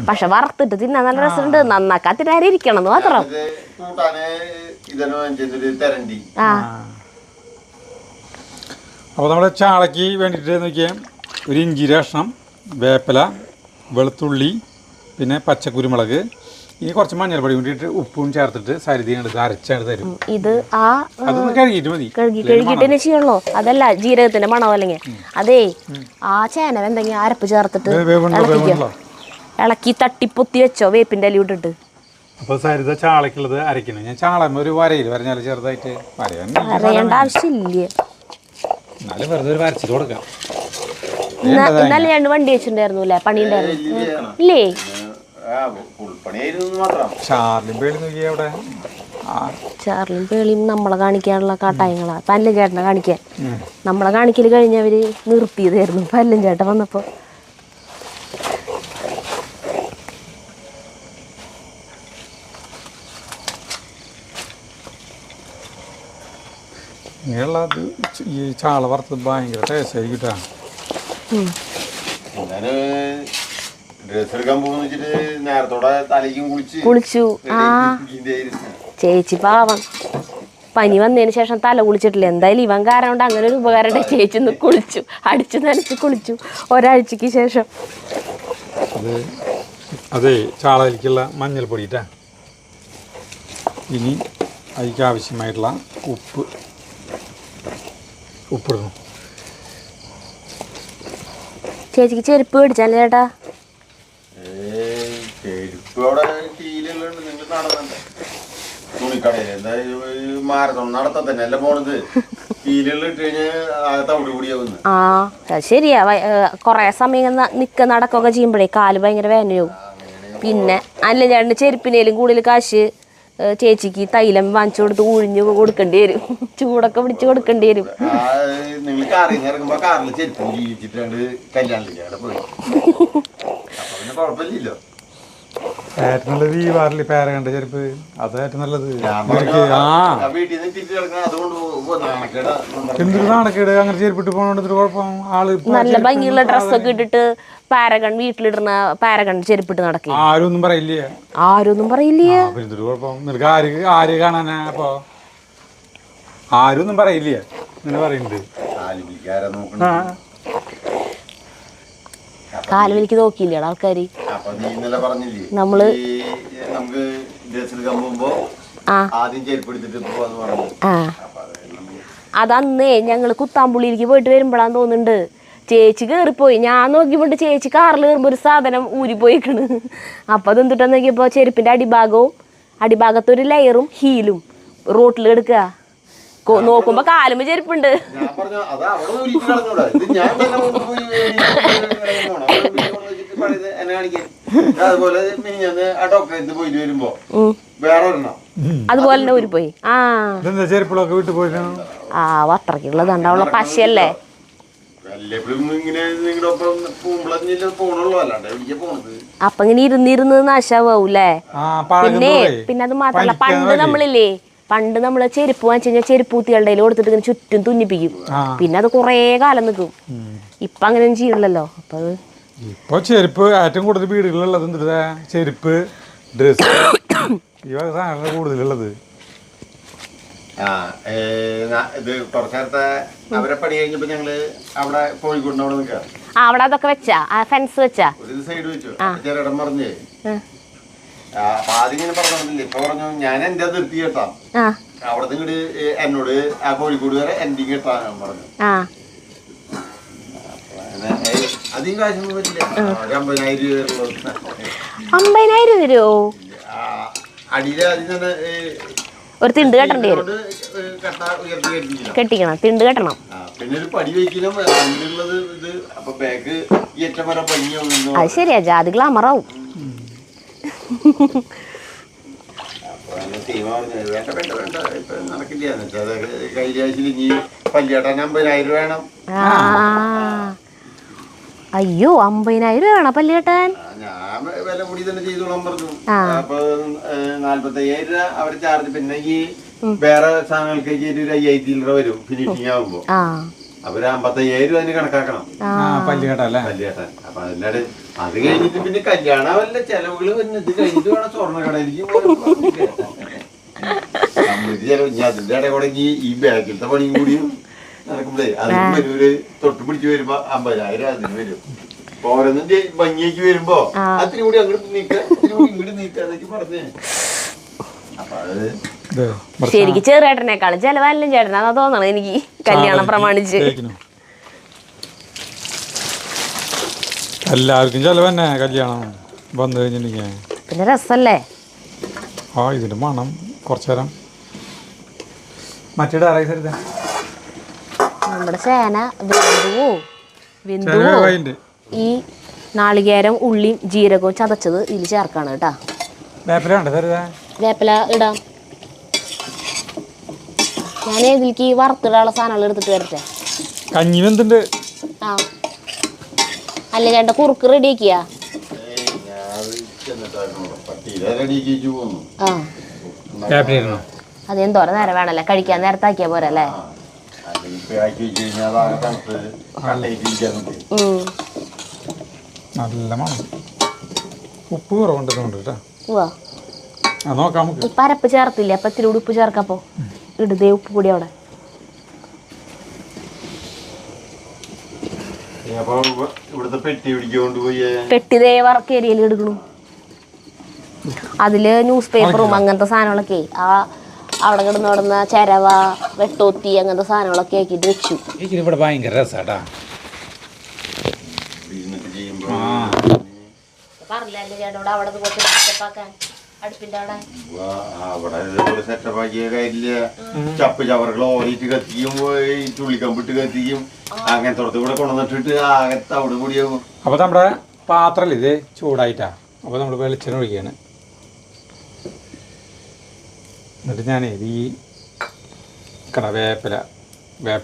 പക്ഷെ വറുത്തിട്ട് തിന്നാൻ നല്ല രസമുണ്ട്. നന്നാക്കാത്തിട്ട് ആരും ഇരിക്കണം എന്ന് മാത്രം. അപ്പോൾ നമ്മുടെ ചാളയ്ക്ക് വേണ്ടിയിട്ട് നോക്കിയാൽ ഒരു ഇഞ്ചി കഷ്ണം, വേപ്പില, വെളുത്തുള്ളി, പിന്നെ പച്ചക്കുരുമുളക്, ഇനി കുറച്ച് മഞ്ഞൾപ്പൊടി വേണ്ടിയിട്ട് ഉപ്പും ചേർത്തിട്ട് സരിതി എടുത്ത് അരച്ചാണ് തരും. ഇത് അതൊന്ന് കഴുകിയിട്ട് മതി. കഴുകിട്ട് ചെയ്യണല്ലോ, അതല്ല ജീരകത്തിന്റെ മണോ അല്ലെങ്കിൽ അതേ ആ ചേന എന്തെങ്കിലും അരപ്പ് ചേർത്തിട്ട് ഇളക്കി തട്ടിപ്പൊത്തി വെച്ചോ വേപ്പിന്റെ ഇല ഇട്ടിട്ട്. അപ്പോൾ സരിത ചാളയ്ക്കുള്ളത് അരയ്ക്കണം. ഞാൻ ചാള ഒരു വരയിൽ വരഞ്ഞാൽ ചെറുതായിട്ട് അരയേണ്ട ആവശ്യമില്ല, എന്നാലും വെറുതെ ഒരു വരച്ചിട്ട് കൊടുക്കാം. ഇന്നലെ രണ്ട് വണ്ടി വെച്ചിട്ടുണ്ടായിരുന്നു അല്ലേ, പണി ഉണ്ടായിരുന്നു ഇല്ലേ? ചാർലിയും പേളിയും നമ്മളെ കാണിക്കാനുള്ള കാട്ടായങ്ങളാ. പല്ലൻ ചേട്ടനെ കാണിക്കാൻ നമ്മളെ കാണിക്കൽ കഴിഞ്ഞവര് നിർത്തിയതായിരുന്നു. പല്ലൻ ചേട്ടൻ വന്നപ്പോ ഇങ്ങനെയുള്ളത് ഈ ചാള വറുത്തത് ഭയങ്കര ടേസ്റ്റ് ആയിരിക്കും. കുളിച്ചു. ആ ചേച്ചി പാവം പനി വന്നതിന് ശേഷം തല കുളിച്ചിട്ടില്ല. എന്തായാലും ഇവൻ കാരണം കൊണ്ട് അങ്ങനെ ഒരു ഉപകാരം. ചേച്ചി ഒന്ന് കുളിച്ചു, അടിച്ചു നനച്ച് കുളിച്ചു ഒരാഴ്ചക്ക് ശേഷം. അതെ, ചാളയിലേക്കുള്ള മഞ്ഞൾപ്പൊടി ഇട്ടാ. ഇനി അതിലേക്ക് ആവശ്യമായിട്ടുള്ള ഉപ്പിടുന്നു. ചേച്ചിക്ക് ചെരുപ്പ് മേടിച്ചാലേ ചേട്ടാ? ആ ശരിയാ, കൊറേ സമയം നടക്കൊക്കെ ചെയ്യുമ്പോഴേ കാല് ഭയങ്കര വേദനയാവും. പിന്നെ അല്ല ചേട്ടന് ചെരുപ്പിനേലും കൂടുതൽ കാശ് ചേച്ചിക്ക് തൈലം വാങ്ങിച്ചു കൊടുത്ത് ഉഴിഞ്ഞു കൊടുക്കേണ്ടി വരും, ചൂടൊക്കെ പിടിച്ച് കൊടുക്കേണ്ടി വരും. ഏറ്റവും നല്ലത് ഈ വാറിൽ പേര കണ്ട ചെരുപ്പ്, അത് ഏറ്റവും നല്ലത്. എന്തൊരു നാണക്കേട് അങ്ങനെ ചെരുപ്പിട്ട് പോകണോണ്ട് കുഴപ്പം. ആള് നല്ല ഭംഗിയുള്ള ഡ്രസ്സൊക്കെ ഇട്ടിട്ട് പാരഗൺ വീട്ടിലിടുന്ന പാരഗൺ ചെരുപ്പിട്ട് നടക്കുക. ആരൊന്നും പറയില്ലേ? ആരൊന്നും പറയില്ലേ? എന്തൊരു കുഴപ്പം. നിനക്ക് ആര് കാണാനാ? അപ്പൊ ആരൊന്നും പറയില്ലേ ഇങ്ങനെ പറയുന്നത്? കാല് വലിക്ക് നോക്കിയില്ലേ ആൾക്കാര്? നമ്മള് അതന്നേ ഞങ്ങള് കുത്താമ്പുള്ളിയിലേക്ക് പോയിട്ട് വരുമ്പോഴാന്ന് തോന്നുന്നുണ്ട് ചേച്ചി കയറിപ്പോയി. ഞാൻ നോക്കിയപ്പോണ്ട് ചേച്ചി കാറിൽ കയറുമ്പോ ഒരു സാധനം ഊരിപ്പോയിക്കണ്. അപ്പൊ അതെന്തിട്ടാ നോക്കിയപ്പോ ചെരുപ്പിന്റെ അടിഭാഗത്തൊരു ലെയറും ഹീലും റോട്ടിൽ എടുക്കുക. നോക്കുമ്പോ കാലുമ്പോ ചെരുപ്പുണ്ട്. അതുപോലെ തന്നെ ഊരിപ്പോയി. ചെരുപ്പുകളൊക്കെ വിട്ടു പോയി. ആ അത്രക്കുള്ളതുണ്ടാവുള്ള പശയല്ലേ. അപ്പൊ ഇങ്ങനെ ഇരുന്നിരുന്ന് നാശാവൂല്ലേ. പിന്നെ അത് മാത്രല്ല, പണ്ട് നമ്മള് ചെരുപ്പ് വാങ്ങിച്ചു കഴിഞ്ഞാൽ ചെരുപ്പ് കുത്തികളുടെ കൊടുത്തിട്ട് ഇങ്ങനെ ചുറ്റും തുന്നിപ്പിക്കും. പിന്നെ അത് കൊറേ കാലം നിൽക്കും. ഇപ്പൊ അങ്ങനെയൊന്നും ചെയ്യണല്ലോ. അപ്പൊ ഇപ്പൊ ചെരുപ്പ് ഏറ്റവും കൂടുതൽ വീടുകളുള്ളത് എന്താ? ചെരുപ്പ്, ഡ്രസ്, ഈ വക സാധനങ്ങൾ കൂടുതലുള്ളത്. ഇത് കുറച്ചു നേരത്തെ അവരെ പണി കഴിഞ്ഞപ്പോ ഞങ്ങള് അവിടെ കോഴിക്കോടിന് അവിടെ നിൽക്കാം. അവിടെ അതൊക്കെ വെച്ചാ ഫെൻസ് വെച്ചാ ഒരു സൈഡ് വെച്ചു. ഇടം പറഞ്ഞേ ആദ്യം ഇങ്ങനെ പറഞ്ഞില്ലേ, ഇപ്പൊ പറഞ്ഞു ഞാൻ എന്റെ നിർത്തി കേട്ടാ. അവിടെ ഇങ്ങോട്ട് എന്നോട് ആ കോഴിക്കോട് വരെ എന്റെ കേട്ടാ പറഞ്ഞു. അധികം കാശൊന്നും പറ്റില്ല. ഒരു 50,000 രൂപ. 50,000 വരുമോ? അടിയില് ആദ്യം തന്നെ ഒരു തിണ്ട് കെട്ടേണ്ടി വരും. കെട്ടിക്കണം, തിണ്ട് കെട്ടണം. പിന്നെ ഒരു പടി വയ്ക്കണം. അത് ശരിയാ, ജാതി ഗ്ലാമറാവും. അയ്യോ 50,000 രൂപ വേണം പല്ലേട്ടാൻ? ഞാൻ വില കൂടി തന്നെ ചെയ്തോളാൻ പറഞ്ഞു. അപ്പൊ 45,000 രൂപ അവര് ചാർജ്. പിന്നെ ഈ വേറെ സാധനങ്ങൾക്ക് ഒരു 5,000 രൂപ വരും ഫിനിഷിങ് ആകുമ്പോ. അപ്പൊ 55,000 രൂപ അതിന് കണക്കാക്കണം പല്ലേട്ടാൻ. അപ്പൊ അതില്ലാതെ അത് കഴിഞ്ഞിട്ട് പിന്നെ കല്യാണം വല്ല ചെലവുകള് വന്നിട്ട് കഴിഞ്ഞിട്ട് വേണം സ്വർണ്ണ കടയിലേക്ക് ചെലവ്. ഇനി അതിന്റെ ഇടയിൽ കൂടെ ഈ ബാഗിലത്തെ പണിയും കൂടിയും നടക്കുമ്പോ കൊടുക്കുമ്പോഴേ അതിന് ഒരു തൊട്ട് പിടിച്ച് വരുമ്പോ 50,000 അതിന് വരും. ഓരോന്നും ഭംഗിയേക്ക് വരുമ്പോ അത്തിരി കൂടി അങ്ങോട്ട് നീക്കാം, ഇങ്ങോട്ട് നീക്കാന്നൊക്കെ പറഞ്ഞേ. അപ്പൊ അത് ശരിക്കും ചെറുചേട്ടനേക്കാളും ചെലവല്ല ചേട്ടനാ തോന്നണം എനിക്ക് കല്യാണം പ്രമാണിച്ച്. എല്ലാവർക്കും ചെലവ് തന്നെ കല്യാണം വന്നു കഴിഞ്ഞിട്ടുണ്ടെങ്കിൽ. പിന്നെ രസല്ലേ. ആ ഇതിന്റെ മണം കുറച്ചു നേരം മറ്റേ നമ്മുടെ ചേന വെന്തുവോ ഈ നാളികേരം ഉള്ളിയും ജീരകവും ചതച്ചത് ഇതിൽ ചേർക്കാണ് കേട്ടാ. വേപ്പില ഇടാം. ഞാൻ ഇതിലേക്ക് വറുത്തിടാനുള്ള സാധനങ്ങൾ എടുത്തിട്ട് വരട്ടെ. കഞ്ഞി വെന്തുണ്ട്. ആ അല്ല ചേട്ടൻ കുറുക്ക് റെഡിയാക്കിയാ? അതെന്തോരം നേരം വേണല്ലേ, കഴിക്കാൻ നേരത്തെ ആക്കിയാ പോരല്ലേ. നല്ല മണം. ഉപ്പ് കുറവുണ്ട് കേട്ടോ. ഇപ്പൊ അരപ്പ് ചേർത്തില്ലേ, അപ്പൊ ഇത്തിരി ഉപ്പ് ചേർക്കപ്പോ ഇടുതേ ഉപ്പ് കൂടി അവിടെ. പെട്ടിതേ വറക്കേരിയയിൽ എടുക്കണു. അതില് ന്യൂസ് പേപ്പറും അങ്ങനത്തെ സാധനങ്ങളൊക്കെ അവിടെ കിടന്ന ചെരവ വെട്ടോത്തി അങ്ങനത്തെ സാധനങ്ങളൊക്കെ ആക്കിട്ട് വെച്ചു. ഇവിടെ ഭയങ്കര രസാട്ടാ. പറഞ്ഞല്ലേ ചേട്ടനോട് അവിടെ സെറ്റപ്പാക്കാൻ അടുപ്പിന്റെ അവിടെ സെറ്റപ്പ് ആക്കിയ കാര്യമില്ല. ചപ്പ് ചവറുകൾ ഓരിട്ട് കത്തിക്കും, ചുള്ളിക്കമ്പിട്ട് കത്തിക്കും, അങ്ങനത്തെ കൂടെ കൊണ്ടുവന്നിട്ട് ആകത്ത് അവിടെ കൂടിയാകും. അപ്പൊ നമ്മുടെ പാത്രല്ലേ ഇത് ചൂടായിട്ടാ. അപ്പൊ നമ്മള് വെളിച്ചെണ്ണ ഒഴിക്കുകയാണ്. എന്നിട്ട് ഞാനേ ഈ വേപ്പില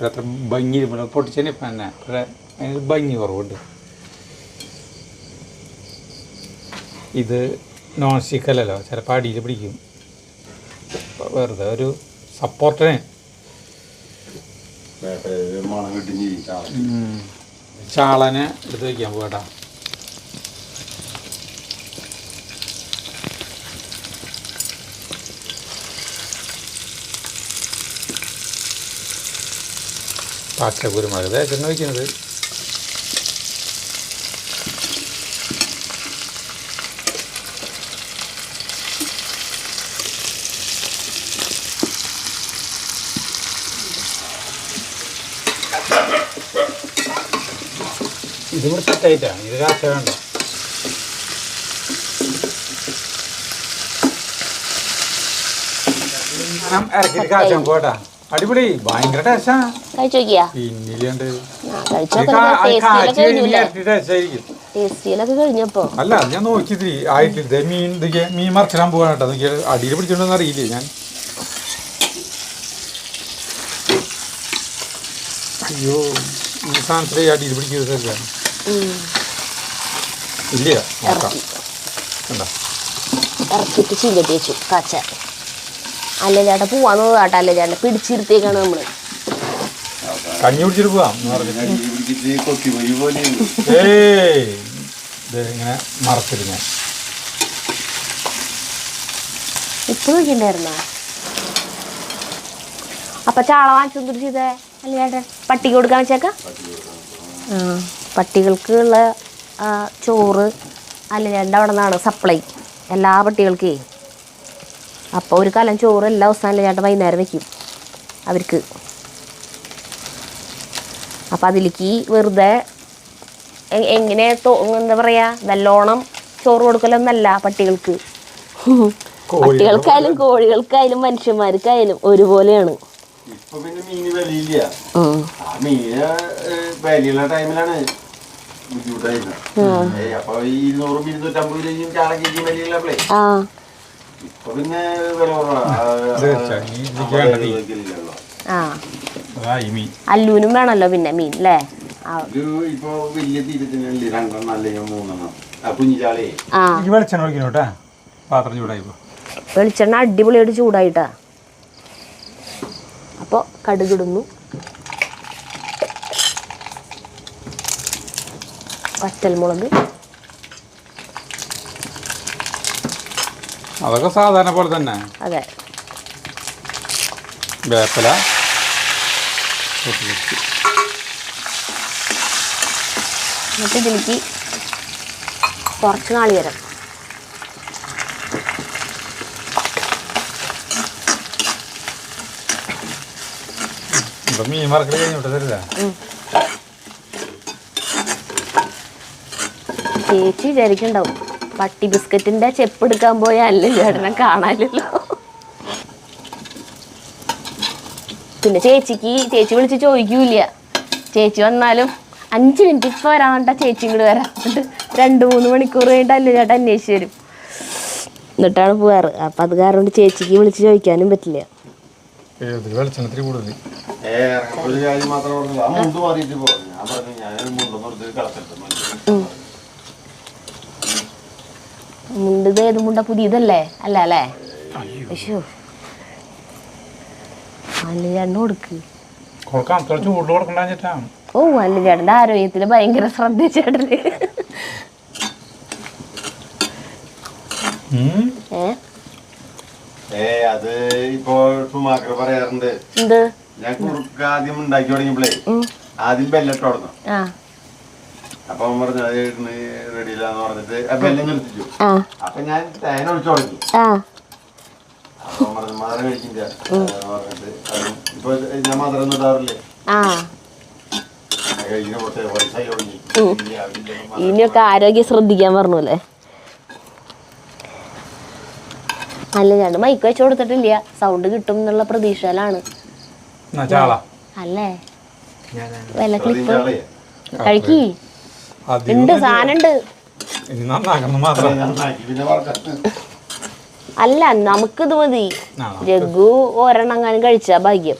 അത്ര ഭംഗി പൊട്ടിച്ചതിന് ഇപ്പം തന്നെ അതിന് ഭംഗി കുറവുണ്ട്. ഇത് നോൺ സ്റ്റിക്കല്ലല്ലോ, ചിലപ്പോൾ അടിയിൽ പിടിക്കും. വെറുതെ ഒരു സപ്പോർട്ടിന് ചാളനെ എടുത്ത് വയ്ക്കാൻ പോകട്ടാ. പച്ചക്കുരുമുളക് തേച്ചെണ്ണ വയ്ക്കുന്നത്. ഇതും കൂടെ സെറ്റായിട്ടാണ്. ഇത് കാച്ച വേണ്ട. ഇറക്കിട്ട് കാച്ചാൻ പോട്ടാ. അടിപൊളി, ഭയങ്കര ടേസ്റ്റാ. പിന്നിലുണ്ട് അല്ല ഞാൻ നോക്കിയത് ആയിട്ടില്ല. മീൻ മറച്ചിടാൻ പോകാൻ കേട്ടോ. നോക്കിയാൽ അടിയിൽ പിടിച്ചിട്ടുണ്ടെന്ന് അറിയില്ലേ ഞാൻ. അയ്യോ ഈ സാധനത്തിലെ അടിയിൽ പിടിക്കുന്നത് ശരിയാണ്. ഇല്ല നോക്കാം. ഇറക്കിട്ട് ചീങ്കട്ടി വെച്ചു കാച്ച. അല്ല ചേട്ടാ പോവാന്ന് കേട്ടോ. അല്ല ചേട്ടാ പിടിച്ചിരുത്തേക്കാണ് നമ്മള്. കഞ്ഞി പിടിച്ചിട്ട് പോവാം ഇങ്ങനെ മറത്തിരുന്ന ഇപ്പൊ നോക്കിണ്ടായിരുന്ന. അപ്പൊ ചാള വാങ്ങിച്ചു ചെയ്തേ. അല്ല ചേട്ടൻ പട്ടിക്ക് കൊടുക്കാൻ വെച്ചേക്ക. പട്ടികൾക്കുള്ള ചോറ് അല്ല ചേട്ടൻ്റെ അവിടെ നിന്നാണ് സപ്ലൈ എല്ലാ പട്ടികൾക്കേ. അപ്പോൾ ഒരു കലം ചോറ് എല്ലാ ദിവസവും അല്ല ചേട്ടൻ വൈകുന്നേരം വെക്കും അവർക്ക്. അപ്പം അതിലേക്ക് വെറുതെ എങ്ങനെ എന്താ പറയുക, നല്ലോണം ചോറ് കൊടുക്കലൊന്നല്ല പട്ടികൾക്ക്. പട്ടികൾക്കായാലും കോഴികൾക്കായാലും മനുഷ്യന്മാർക്കായാലും ഒരുപോലെയാണ്. അല്ലൂനും വേണല്ലോ പിന്നെ മീൻ അല്ലേ. വെളിച്ചെണ്ണ അടിപൊളിയായിട്ട് ചൂടായിട്ടാ. അപ്പോൾ കടുകിടുന്നു. വറ്റൽമുളക് അതൊക്കെ സാധാരണ പോലെ തന്നെ. അതെ. വേപ്പില എന്നിട്ട് ഇതിലേക്ക് കുറച്ച് നാളികേരം. മീൻ വറക്കൽ കഴിഞ്ഞോട്ട് തരില്ല. ചേച്ചി വിചാരിക്കണ്ടാവും പട്ടി ബിസ്ക്കറ്റിന്റെ ചെപ്പ് എടുക്കാൻ പോയ അല്ലേ ചേട്ടനെ കാണാനില്ലല്ലോ. പിന്നെ ചേച്ചി വിളിച്ച് ചോദിക്കൂല. ചേച്ചി വന്നാലും 5 മിനിറ്റ് ഇപ്പൊ വരാണ്ട ചേച്ചി ഇങ്ങോട്ട് വരാം. എന്നിട്ട് 2-3 മണിക്കൂർ കഴിഞ്ഞിട്ട് അല്ലേ ചേട്ടൻ അന്വേഷിച്ച് വരും. എന്നിട്ടാണ് പോവാറ്. അപ്പൊ അത് കാരണം കൊണ്ട് ചേച്ചിക്ക് വിളിച്ച് ചോദിക്കാനും പറ്റില്ല. വെളിച്ചെണ്ണത്തിൽ കൂടുതൽ ഒരു കാര്യം മാത്രം പറഞ്ഞു. ആ മുണ്ട് മാറിയിട്ട് പോകും. ഞാൻ പറഞ്ഞു ഞാനൊരു മുണ്ട് കളത്തിട്ട് മുണ്ട് ഏത് മുണ്ട? പുതിയതല്ലേ? അല്ല അല്ലേ? അയ്യോ അല്ല ചേട്ടൻ കൊടുക്ക്. ചൂട് കൊടുക്കണ്ടാഞ്ഞിട്ടാണ്. ഓ അല്ല ചേട്ടൻ്റെ ആരോഗ്യത്തിന് ഭയങ്കര ശ്രദ്ധ ചേട്ടന്. അത് ഇപ്പൊ സുമാക്കർ പറയാറുണ്ട്. എന്ത്? ഞാൻ കുറുക്ക് ആദ്യം ഉണ്ടാക്കി തുടങ്ങിയപ്പോഴേ ആദ്യം ബെല്ലിട്ട് തുടങ്ങും. അപ്പൊ അവൻ പറഞ്ഞു അത് റെഡിയില്ലാന്ന് പറഞ്ഞിട്ട് ആ ബെല്ല് നിർത്തിച്ചു. അപ്പൊ ഞാൻ തേന ഒഴിച്ചു തുടങ്ങി. അപ്പൊ പറഞ്ഞു മധുരം കഴിക്കില്ല പറഞ്ഞിട്ട് ഇപ്പൊ ഞാൻ മധുരം ഒന്നും ഇടാറില്ലേ. ഇനിയൊക്കെ ആരോഗ്യം ശ്രദ്ധിക്കാൻ പറഞ്ഞല്ലേ. അല്ല ഞാൻ മൈക്ക് വെച്ച് കൊടുത്തിട്ടില്ല. സൗണ്ട് കിട്ടും എന്നുള്ള പ്രതീക്ഷയിലാണ്. അല്ലേ വല്ല ക്ലിപ്പ് കഴിക്കി ഉണ്ട്, സാധനം ഉണ്ട്. അല്ല നമുക്കിത് മതി. ജഗ്ഗു ഒരെണ്ണെങ്ങാനും കഴിച്ചാ ഭാഗ്യം.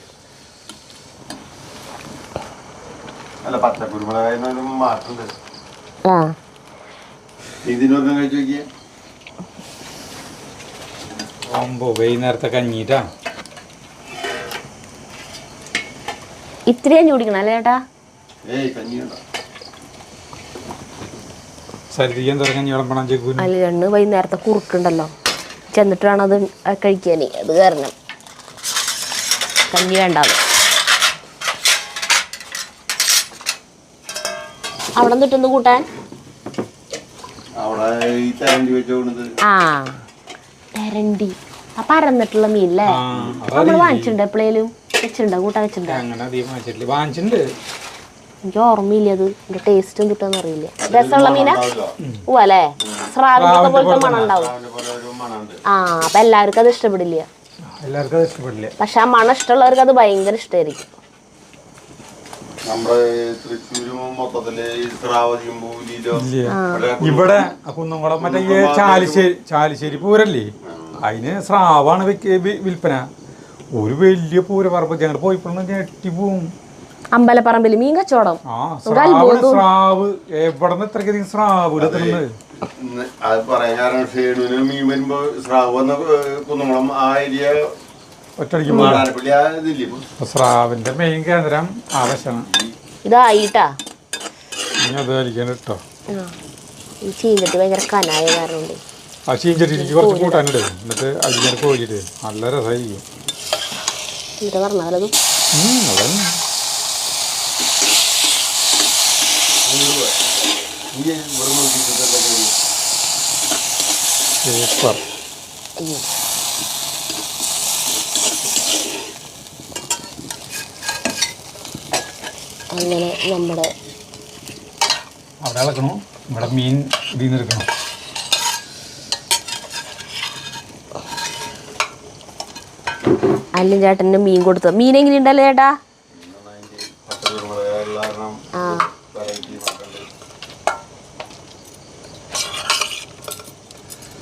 വൈകുന്നേരത്തെ കഞ്ഞീട്ടാ ഇത്രയും കുടിക്കണം അല്ലേ ചേട്ടാ? അല്ല രണ്ട് വൈകുന്നേരത്തെ കുറുക്കുണ്ടല്ലോ, ചെന്നിട്ട് വേണം അത് കഴിക്കാനേ. അത് കാരണം കഞ്ഞി വേണ്ടാതെ. അവിടെ നിന്നിട്ടൊന്ന് കൂട്ടാൻ ആ തെരണ്ടി ആ പരന്നിട്ടുള്ള മീനല്ലേ നമ്മള് വാങ്ങിച്ചിട്ടുണ്ട്. എപ്പോഴേലും വെച്ചിട്ടുണ്ടോ? കൂട്ടാൻ വെച്ചിട്ടുണ്ടോ? എനിക്ക് ഓർമ്മയില്ല. അത് എന്റെ ടേസ്റ്റ് എന്തിട്ടാന്ന് അറിയില്ല. രസമുള്ള മീനാ? ഓ അല്ലേ, സ്രാവിന്റെ പോലത്തെ മണം ഉണ്ടാവും. ആ അപ്പൊ എല്ലാവർക്കും അത് ഇഷ്ടപ്പെടില്ല. പക്ഷെ ആ മണം ഇഷ്ടമുള്ളവർക്ക് അത് ഭയങ്കര ഇഷ്ടമായിരിക്കും. ഇവിടെ കുന്നംകുളം മറ്റേ ചാലിശ്ശേരി പൂരല്ലേ, അതിന് സ്രാവാണ് വിൽപ്പന. ഒരു വലിയ പൂര പറമ്പ് ഞങ്ങൾ പോയപ്പോഴൊന്നും ഞെട്ടി പോവും. അമ്പലപ്പറമ്പിൽ മീൻ കച്ചവടം. സ്രാവ് എവിടെ നിന്ന് ഇത്രയ്ക്കധികം സ്രാവ് എത്തുന്നത്? അത് പറയാൻ കാരണം ഷേണുവിന് മീൻ വരുമ്പോ സ്രാവ് വന്ന കുന്നംകുളം ആ ഏരിയ സ്രാവിന്റെ മെയിൻ കേന്ദ്രം ആവശ്യമാണ്. ഇതായിട്ടാ അത് കഴിക്കാൻ കേട്ടോ. ഈ ചീഞ്ചട്ടി ഭയങ്കര കനായ കാരണം ആ ചീഞ്ചട്ടിക്ക് കുറച്ച് കൂട്ടാനിട്, എന്നിട്ട് അരിഞ്ഞ കോഴിയിട്ട് നല്ല രസമായിരിക്കും. പറഞ്ഞാലത് സൂപ്പർ. അങ്ങനെ നമ്മുടെ അവിടെ ഇളക്കണോ, ഇവിടെ മീൻ ഇതിൽ നിന്ന് എടുക്കണം. അല്ലും ചേട്ടന് മീൻ കൊടുത്തു. മീൻ എങ്ങനെയുണ്ടല്ലോ ചേട്ടാ? ആ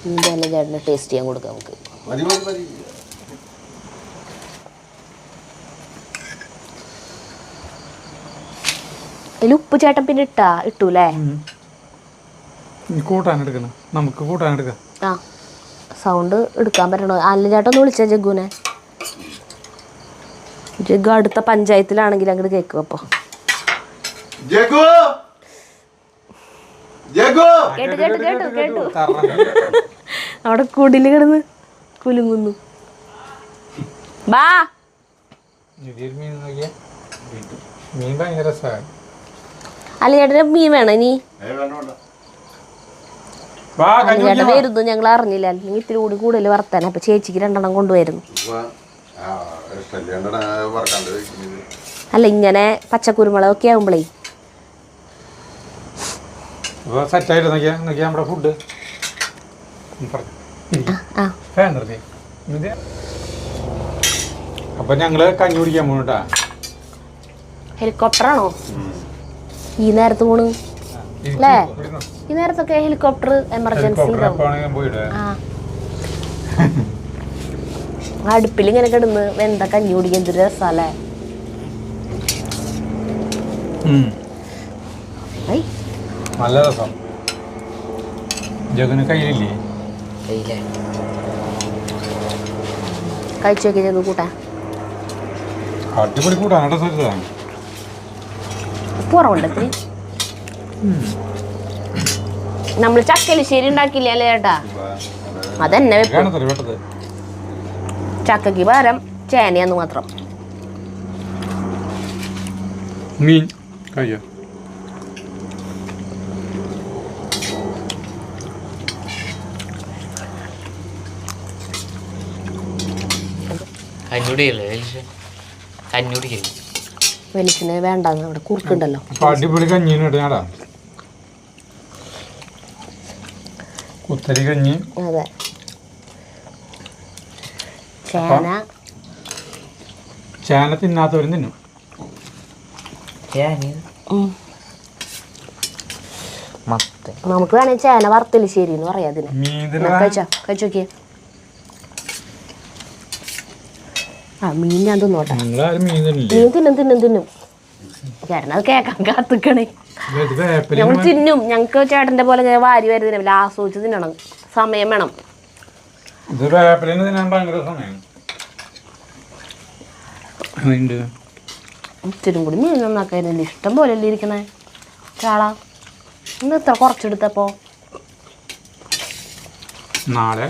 മീൻ്റെ ചേട്ടന് ടേസ്റ്റ് ചെയ്യാൻ കൊടുക്കാം നമുക്ക്. അതിൽ ഉപ്പ് ചേട്ടൻ പിന്നെ ഇട്ടൂലേ? കൂട്ടാനെടുക്കണം, നമുക്ക് കൂട്ടാനെടുക്കാം. ആ സൗണ്ട് എടുക്കാൻ പറ്റണോ? അല്ല ചേട്ടൻ ഒന്ന് വിളിച്ച ജഗ്ഗുനെ. ജഗ്ഗു അടുത്ത പഞ്ചായത്തിലാണെങ്കിൽ അങ്ങോട്ട് കേൾക്കും. അപ്പൊ കേട്ടു കേട്ടു കേട്ടു കേട്ടു. അവിടെ കുടില് കിടന്ന് കുലുങ്ങുന്നു. ബാ മീൻ ഭയങ്കര രസമാണ്. അല്ല ചേട്ടന് മീൻ വേണം ഇനി? ചേട്ടൻ വരുന്നു ഞങ്ങൾ അറിഞ്ഞില്ല, അല്ലെങ്കിൽ ഇത്തിരി കൂടി കൂടുതൽ വറുത്താൻ. അപ്പൊ ചേച്ചിക്ക് 2 കൊണ്ടുവരുന്നു. അല്ല ഇങ്ങനെ പച്ചക്കുരുമുളകൊക്കെ ആകുമ്പോഴേ സെറ്റായിട്ട് നോക്കിയാ നമ്മുടെ ഫുഡ് അപ്പൊ ഞങ്ങള് കഞ്ഞി കുടിക്കാൻ പോണട്ടാ. ഹെലികോപ്റ്ററാണോ ഈ നേരത്ത് പോണ് അല്ലേ? ഈ നേരത്തൊക്കെ ഹെലികോപ്റ്റർ എമർജൻസി അടുപ്പിൽ ഇങ്ങനെ കിടന്ന് വെന്ത കഞ്ഞി കുടിക്കാൻ എന്തൊരു രസല്ലേ. നല്ല രസം. ജഗന് കയ്യിലില്ലേ? കഴിച്ചു നോക്കി ജഗു കൂട്ടാൻ. അടിപൊളി കൂട്ടാൻ സ്ഥലത്താണ്. കുറവുണ്ട്. നമ്മൾ ചക്കലിശ്ശേരി ഉണ്ടാക്കില്ല അല്ലേ ചേട്ടാ? അതന്നെ ചക്കക്ക് പകരം ചേനയാന്ന് മാത്രം. മീൻ കഴിയോ? വെളിച്ചിന് വേണ്ടെന്ന് അവിടെ കുറുക്കുണ്ടല്ലോ. അടിപൊളി കഞ്ഞിടാ. കുത്തരി കഞ്ഞി. അതെ. ചേന തിന്നാത്തവരും തിന്നും. നമുക്ക് വേണമെങ്കിൽ ചേന വറുത്തലിശ്ശേരി എന്ന് പറയാം അതിന്. കഴിച്ചോക്കിയേ. ആ മീൻ ഞാൻ തിന്നോട്ടെ. മീൻ തിന്നും ചേട്ടൻ അത് കേക്കാൻ കാത്തിക്കണേ. ഞങ്ങൾ തിന്നും. ഞങ്ങക്ക് ചേട്ടന്റെ പോലെ ഞാൻ വാരി വരുന്നില്ല, ആസ്വദിച്ച് തിന്നണം. സമയം വേണം. ഇത്തിരി കൂടി മീൻ നന്നാക്കായിരുന്നില്ല. ഇഷ്ടം പോലെ അല്ലേ ഇരിക്കണേ ചാള. ഇന്ന് ഇത്ര കുറച്ചെടുത്തപ്പോ നാളെ